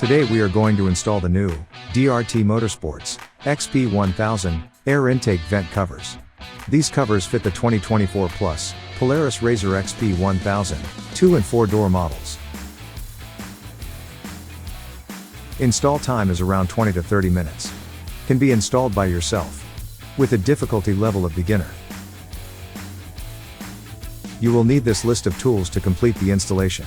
Today we are going to install the new DRT Motorsports XP1000 air intake vent covers. These covers fit the 2024 Plus Polaris RZR XP1000 2 and 4 door models. Install time is around 20 to 30 minutes. Can be installed by yourself with a difficulty level of beginner. You will need this list of tools to complete the installation.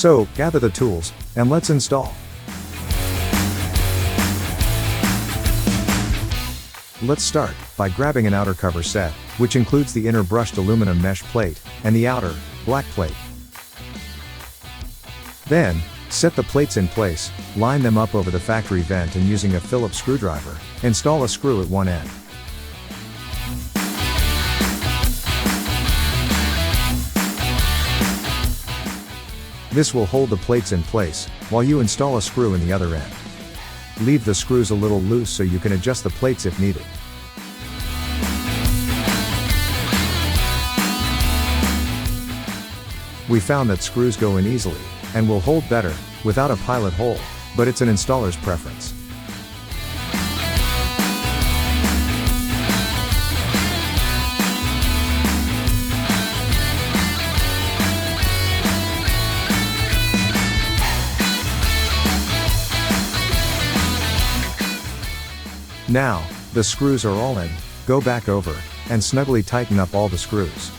So, gather the tools, and let's install. Let's start by grabbing an outer cover set, which includes the inner brushed aluminum mesh plate, and the outer, black plate. Then, set the plates in place, line them up over the factory vent and using a Phillips screwdriver, install a screw at one end. This will hold the plates in place, while you install a screw in the other end. Leave the screws a little loose so you can adjust the plates if needed. We found that screws go in easily, and will hold better, without a pilot hole, but it's an installer's preference. Now, the screws are all in, go back over, and snugly tighten up all the screws.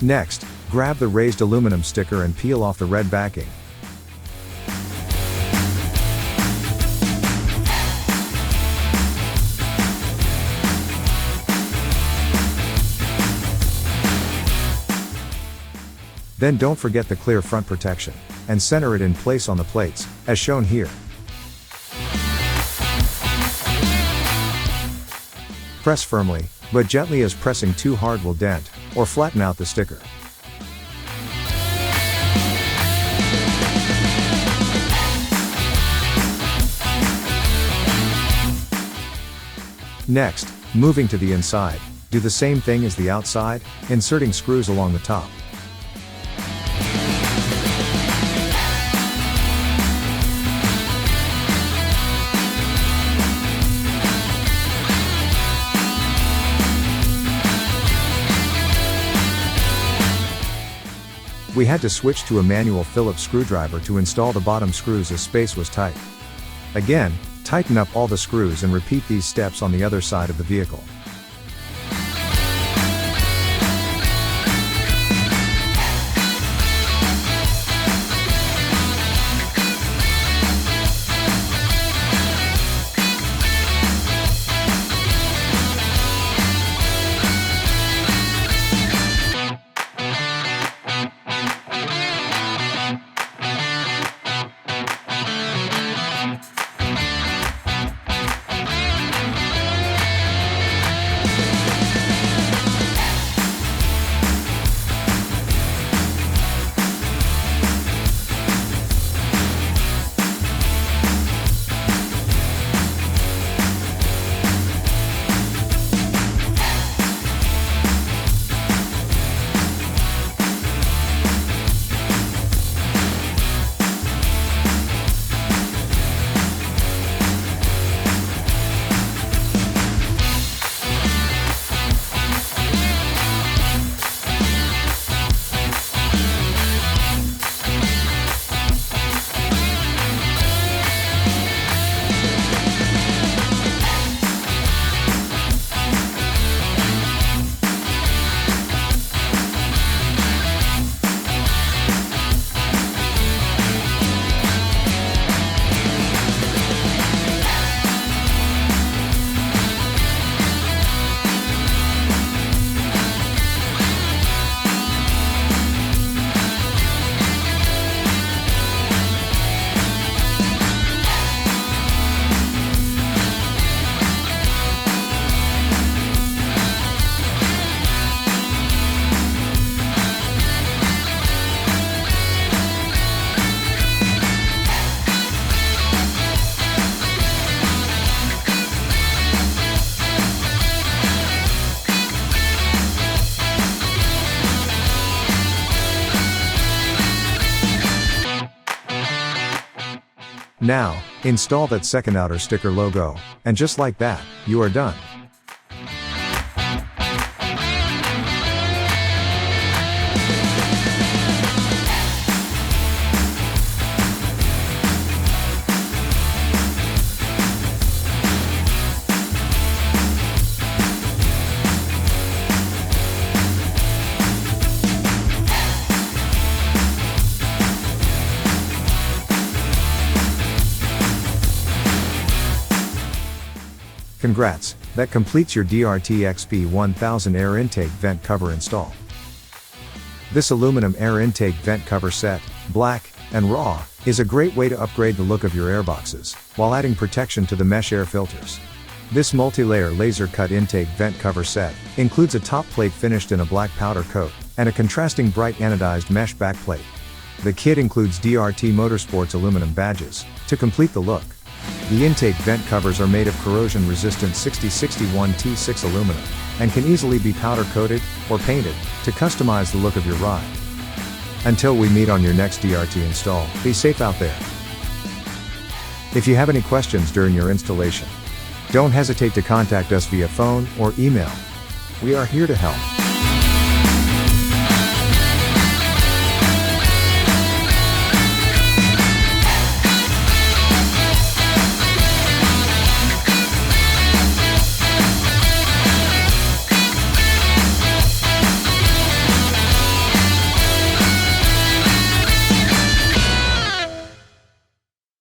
Next, grab the raised aluminum sticker and peel off the red backing. Then don't forget the clear front protection, and center it in place on the plates, as shown here. Press firmly, but gently, as pressing too hard will dent or flatten out the sticker. Next, moving to the inside, do the same thing as the outside, inserting screws along the top. We had to switch to a manual Phillips screwdriver to install the bottom screws as space was tight. Again, tighten up all the screws and repeat these steps on the other side of the vehicle. Now, install that second outer sticker logo, and just like that, you are done. Congrats, that completes your DRT XP1000 air intake vent cover install. This aluminum air intake vent cover set, black and raw, is a great way to upgrade the look of your airboxes, while adding protection to the mesh air filters. This multi-layer laser cut intake vent cover set includes a top plate finished in a black powder coat, and a contrasting bright anodized mesh backplate. The kit includes DRT Motorsports Aluminum badges to complete the look. The intake vent covers are made of corrosion-resistant 6061 T6 aluminum, and can easily be powder-coated or painted to customize the look of your ride. Until we meet on your next DRT install, be safe out there. If you have any questions during your installation, don't hesitate to contact us via phone or email. We are here to help.